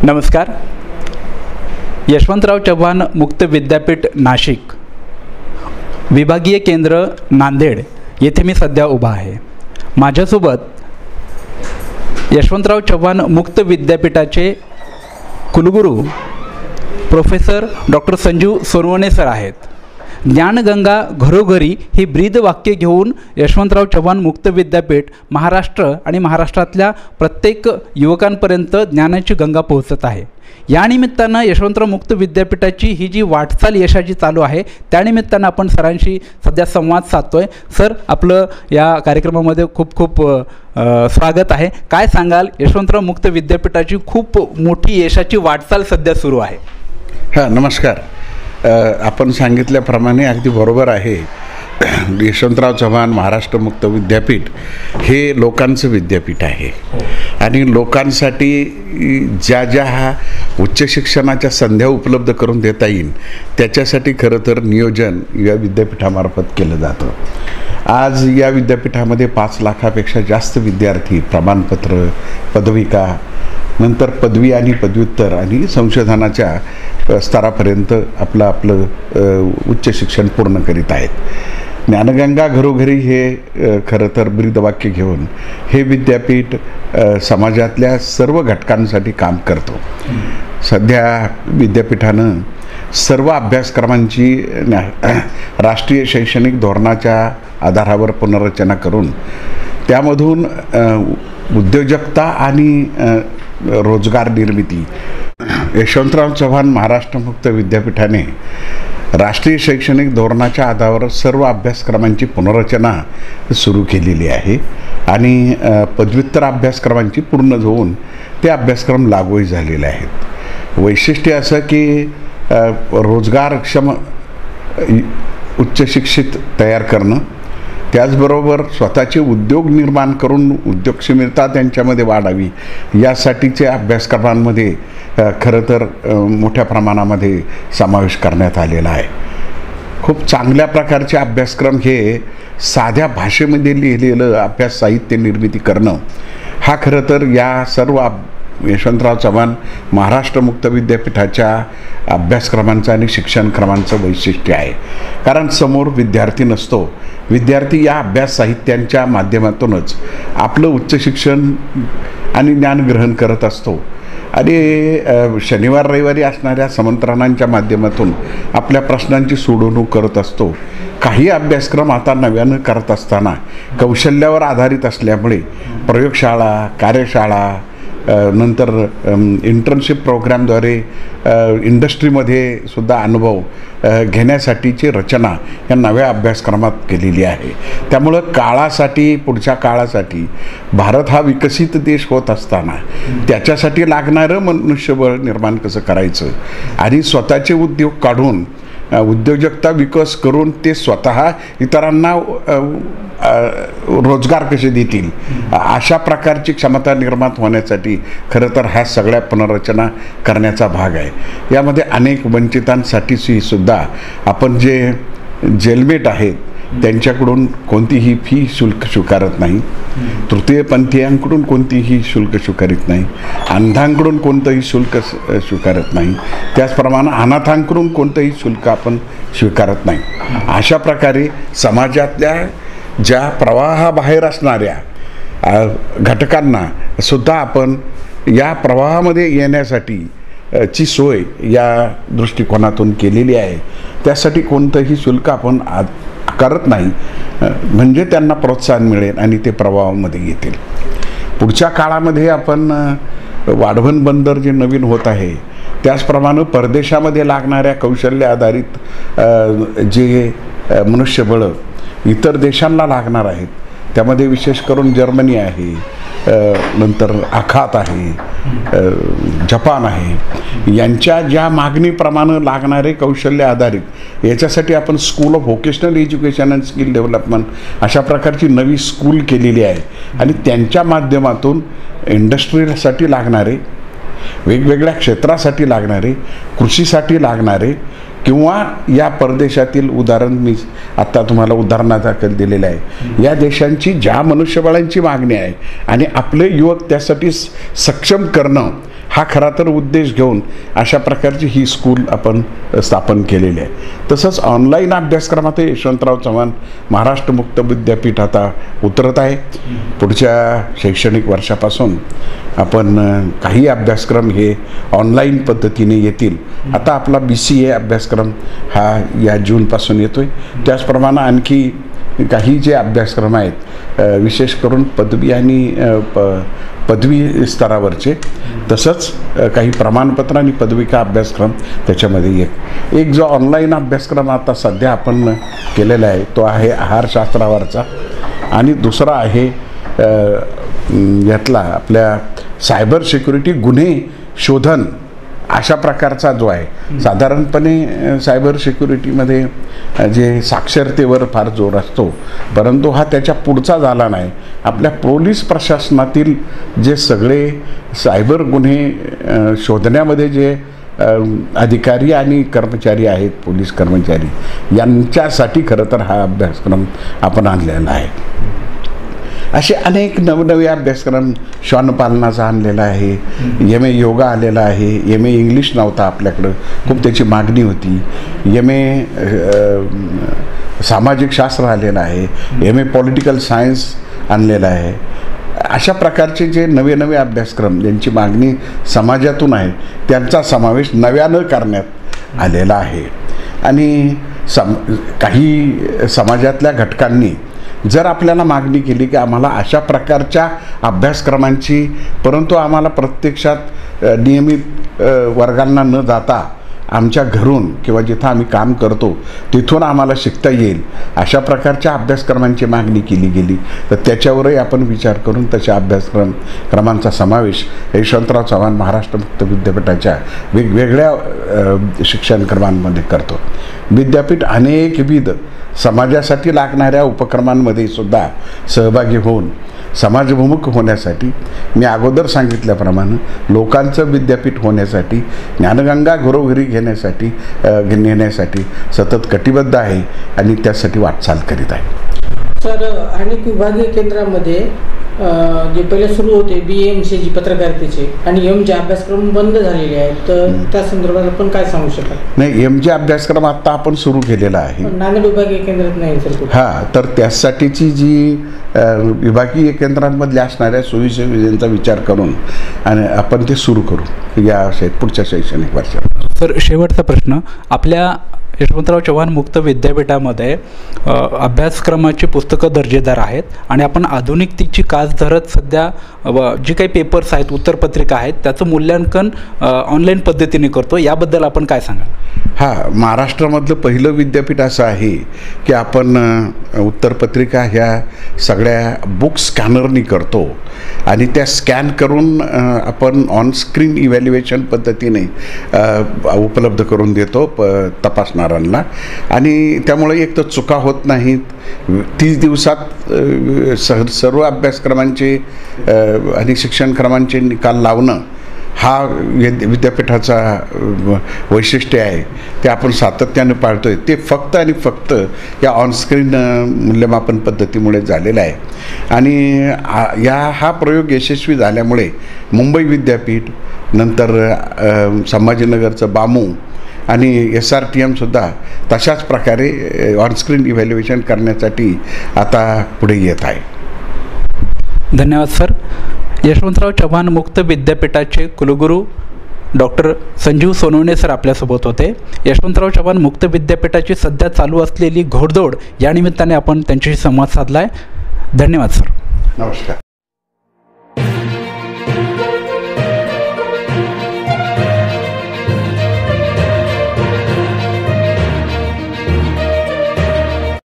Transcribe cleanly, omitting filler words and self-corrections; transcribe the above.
नमस्कार. यशवंतराव चव्हाण मुक्त विद्यापीठ नाशिक विभागीय केंद्र नांदेड येथे मी सध्या उभा आहे. माझ्यासोबत यशवंतराव चव्हाण मुक्त विद्यापीठाचे कुलगुरू professor doctor Sanjeev Sonawane sir आहेत. ज्ञानगंगा घरोघरी ही ब्रीद वाक्य घेऊन यशवंतराव चव्हाण मुक्त विद्यापीठ महाराष्ट्र आणि महाराष्ट्रातल्या प्रत्येक युवकांपर्यंत ज्ञानाची गंगा पोहोचत आहे. या निमित्तानं यशवंतराव मुक्त विद्यापीठाची ही जी वाटचाल यशाची चालू आहे त्यानिमित्तानं आपण सरांशी सध्या संवाद साधतोय. सर, आपलं या कार्यक्रमामध्ये खूप खूप स्वागत आहे. काय सांगाल, यशवंतराव मुक्त विद्यापीठाची खूप मोठी यशाची वाटचाल सध्या सुरू आहे. हां, नमस्कार. आपण सांगितल्याप्रमाणे अगदी बरोबर आहे. यशवंतराव चव्हाण महाराष्ट्र मुक्त विद्यापीठ हे लोकांचं विद्यापीठ आहे आणि लोकांसाठी ज्या उच्च शिक्षणाच्या संध्या उपलब्ध करून देता येईल त्याच्यासाठी खरं तर नियोजन या विद्यापीठामार्फत केलं जातं. आज या विद्यापीठामध्ये 5 लाखापेक्षा जास्त विद्यार्थी प्रमाणपत्र, पदविका, नंतर पदवी आणि पदव्युत्तर आणि संशोधनाच्या स्तरापर्यंत आपलं उच्च शिक्षण पूर्ण करीत आहेत. ज्ञानगंगा घरोघरी हे खरं तर ब्रीदवाक्य घेऊन हे विद्यापीठ समाजातल्या सर्व घटकांसाठी काम करतो. सध्या विद्यापीठानं सर्व अभ्यासक्रमांची राष्ट्रीय शैक्षणिक धोरणाच्या आधारावर पुनर्रचना करून त्यामधून उद्योजकता आणि रोजगार निर्मिती यशवंतराव चव्हाण महाराष्ट्र मुक्त विद्यापीठाने राष्ट्रीय शैक्षणिक धोरणाच्या आधारावर सर्व अभ्यासक्रमांची पुनर्रचना सुरू केलेली आहे आणि पदव्युत्तर अभ्यासक्रमांची पूर्ण होऊन ते अभ्यासक्रम लागूही झालेले आहेत. वैशिष्ट्य असं की रोजगारक्षम उच्च शिक्षित तयार करणं, त्याचबरोबर स्वतःचे उद्योग निर्माण करून उद्योगक्षमता त्यांच्यामध्ये वाढावी यासाठीचे अभ्यासक्रमांमध्ये खरं तर मोठ्या प्रमाणामध्ये समावेश करण्यात आलेला आहे. खूप चांगल्या प्रकारचे अभ्यासक्रम हे साध्या भाषेमध्ये लिहिलेलं अभ्यास साहित्य निर्मिती करणं हा खरं तर या सर्व यशवंतराव चव्हाण महाराष्ट्र मुक्त विद्यापीठाच्या अभ्यासक्रमांचं आणि शिक्षणक्रमांचं वैशिष्ट्य आहे. कारण समोर विद्यार्थी नसतो, विद्यार्थी या अभ्यास साहित्यांच्या माध्यमातूनच आपलं उच्च शिक्षण आणि ज्ञान ग्रहण करत असतो आणि शनिवार रविवारी असणाऱ्या समंत्रणांच्या माध्यमातून आपल्या प्रश्नांची सोडवणूक करत असतो. काही अभ्यासक्रम आता नव्यानं करत असताना कौशल्यावर आधारित असल्यामुळे प्रयोगशाळा, कार्यशाळा, नंतर इंटर्नशिप प्रोग्रामद्वारे इंडस्ट्रीमध्ये सुद्धा अनुभव घेण्यासाठीची रचना या नव्या अभ्यासक्रमात केलेली आहे. त्यामुळं काळासाठी, पुढच्या काळासाठी भारत हा विकसित देश होत असताना त्याच्यासाठी लागणारं मनुष्यबळ निर्माण कसं करायचं आणि स्वतःचे उद्योग काढून उद्योजकता विकास करून ते स्वतः इतरांना रोजगार कसे देतील अशा प्रकारची क्षमता निर्माण होण्यासाठी खरं तर ह्या सगळ्या पुनर्रचना करण्याचा भाग आहे. यामध्ये अनेक वंचितांसाठी सुद्धा आपण जे जेलमेट आहेत त्यांच्याकडून कोणतीही फी शुल्क स्वीकारत नाही, तृतीयपंथीयांकडून कोणतीही शुल्क स्वीकारत नाही, अंधांकडून कोणतंही शुल्क स्वीकारत नाही, त्याचप्रमाणे अनाथांकडून कोणतंही शुल्क आपण स्वीकारत नाही. अशा प्रकारे समाजातल्या ज्या प्रवाहाबाहेर असणाऱ्या घटकांना सुद्धा आपण या प्रवाहामध्ये येण्यासाठी ची सोय या दृष्टिकोनातून केलेली आहे. त्यासाठी कोणतंही शुल्क आपण करत नाही, म्हणजे त्यांना प्रोत्साहन मिळेल आणि ते प्रवाहामध्ये येतील. पुढच्या काळामध्ये आपण वाढवण बंदर जे नवीन होत आहे त्याचप्रमाणे परदेशामध्ये लागणाऱ्या कौशल्य आधारित जे मनुष्यबळ इतर देशांना लागणार आहेत त्यामध्ये विशेष करून जर्मनी आहे, नंतर आखात आहे, जपान आहे, यांच्या ज्या मागणीप्रमाणे लागणारे कौशल्य आधारित याच्यासाठी आपण school of vocational education and skill development अशा प्रकारची नवी स्कूल केलेली आहे आणि त्यांच्या माध्यमातून इंडस्ट्रीसाठी लागणारे, वेगवेगळ्या क्षेत्रासाठी लागणारे, कृषीसाठी लागणारे किंवा या परदेशातील उदाहरण मी आत्ता तुम्हाला उदाहरणादाखल दिलेलं आहे, या देशांची ज्या मनुष्यबळांची मागणी आहे आणि आपले युवक त्यासाठी सक्षम करणं हा खरा तर उद्देश घेऊन अशा प्रकारची ही स्कूल आपण स्थापन केलेली आहे. तसंच ऑनलाईन अभ्यासक्रमात यशवंतराव चव्हाण महाराष्ट्र मुक्त विद्यापीठ आता उतरत आहे. पुढच्या शैक्षणिक वर्षापासून आपण काही अभ्यासक्रम हे ऑनलाईन पद्धतीने येतील. आता आपला BCA अभ्यासक्रम हा या जूनपासून येतो आहे. त्याचप्रमाणे आणखी काही जे अभ्यासक्रम आहेत विशेष करून पदवी आणि पदवी स्तरावरचे, तसंच काही प्रमाणपत्र आणि पदविका अभ्यासक्रम त्याच्यामध्ये एक जो ऑनलाईन अभ्यासक्रम आता सध्या आपण केलेला आहे तो आहे आहारशास्त्रावरचा, आणि दुसरा आहे यातला आपल्या सायबर सिक्युरिटी गुन्हे शोधन अशा प्रकारचा जो आहे. साधारणपणे सायबर सिक्युरिटीमध्ये जे साक्षरतेवर फार जोर असतो, परंतु हा त्याच्या पुढचा झाला नाही. आपल्या पोलीस प्रशासनातील जे सगळे सायबर गुन्हे शोधण्यामध्ये जे अधिकारी आणि कर्मचारी आहेत, पोलीस कर्मचारी, यांच्यासाठी खरं तर हा अभ्यासक्रम आपण आणलेला आहे. असे अनेक नवनवे अभ्यासक्रम श्वानपालनाचा आणलेला आहे. MA योगा आलेला आहे. MA इंग्लिश नव्हता आपल्याकडं, खूप त्याची मागणी होती. MA सामाजिक शास्त्र आलेलं आहे. MA पॉलिटिकल सायन्स आणलेला आहे. अशा प्रकारचे जे नवे नवे अभ्यासक्रम ज्यांची मागणी समाजातून आहे त्यांचा समावेश नव्यानं करण्यात आलेला आहे. आणि काही समाजातल्या घटकांनी जर आपल्याला मागणी केली की आम्हाला अशा प्रकारच्या अभ्यासक्रमांची, परंतु आम्हाला प्रत्यक्षात नियमित वर्गांना न जाता आमच्या घरून किंवा जिथं आम्ही काम करतो तिथून आम्हाला शिकता येईल, अशा प्रकारच्या अभ्यासक्रमांची मागणी केली गेली, तर त्याच्यावरही आपण विचार करून तशा क्रमांचा समावेश यशवंतराव चव्हाण महाराष्ट्र मुक्त विद्यापीठाच्या वेगवेगळ्या शिक्षणक्रमांमध्ये करतो. विद्यापीठ अनेकविध समाजासाठी लागणाऱ्या उपक्रमांमध्ये सुद्धा सहभागी होऊन समाजभिमुख होण्यासाठी, मी अगोदर सांगितल्याप्रमाणे लोकांचं विद्यापीठ होण्यासाठी, ज्ञानगंगा घरोघरी नेण्यासाठी सतत कटिबद्ध आहे आणि त्यासाठी वाटचाल करीत आहे. सर, अनेक विभागीय केंद्रामध्ये जे पहिले सुरू होते BMC जी पत्रकारितेचे आणि MG अभ्यासक्रम बंद झालेले आहेत, तर त्या संदर्भात आपण काय सांगू शकाल? नाही, MG अभ्यासक्रम आता आपण सुरू केलेला आहे. नांदेड विभागीय केंद्रात नाही सर? हां, तर त्यासाठीची जी विभागीय केंद्रांमधल्या असणाऱ्या सोयीसुविधांचा विचार करून आणि आपण ते सुरू करू या पुढच्या शैक्षणिक वर्षात. सर, शेवटचा प्रश्न, आपल्या यशवंतराव चव्हाण मुक्त विद्यापीठामध्ये अभ्यासक्रमाची पुस्तकं दर्जेदार आहेत आणि आपण आधुनिकतेची कास धरत सध्या जी काही पेपर्स आहेत, उत्तरपत्रिका आहेत, त्याचं मूल्यांकन ऑनलाईन पद्धतीने करतो, याबद्दल आपण काय सांगाल? हां, महाराष्ट्रामधलं पहिलं विद्यापीठ असं आहे की आपण उत्तरपत्रिका ह्या सगळ्या बुक स्कॅनरनी करतो आणि त्या स्कॅन करून आपण ऑनस्क्रीन इव्हॅल्युएशन पद्धतीने उपलब्ध करून देतो तपासणाऱ्यांना, आणि त्यामुळे एक तर चुका होत नाहीत. 30 दिवसात सर्व अभ्यासक्रमांचे आणि शिक्षणक्रमांचे निकाल लावणं हा विद्यापीठाचा वैशिष्ट्य आहे. ते आपण सातत्याने पाळतोय. ते फक्त आणि फक्त या ऑनस्क्रीन मूल्यमापन पद्धतीमुळे झालेला आहे. आणि हा प्रयोग यशस्वी झाल्यामुळे मुंबई विद्यापीठ, नंतर संभाजीनगरचं बामू आणि SRTMसुद्धा तशाच प्रकारे ऑनस्क्रीन इव्हॅल्युएशन करण्यासाठी आता पुढे येत आहे. धन्यवाद सर. यशवंतराव चव्हाण मुक्त विद्यापीठाचे कुलगुरू डॉक्टर संजीव सोनवणे सर आपल्यासोबत होते. यशवंतराव चव्हाण मुक्त विद्यापीठाची सध्या चालू असलेली घोडदौड या निमित्ताने आपण त्यांच्याशी संवाद साधला आहे. धन्यवाद सर. नमस्कार.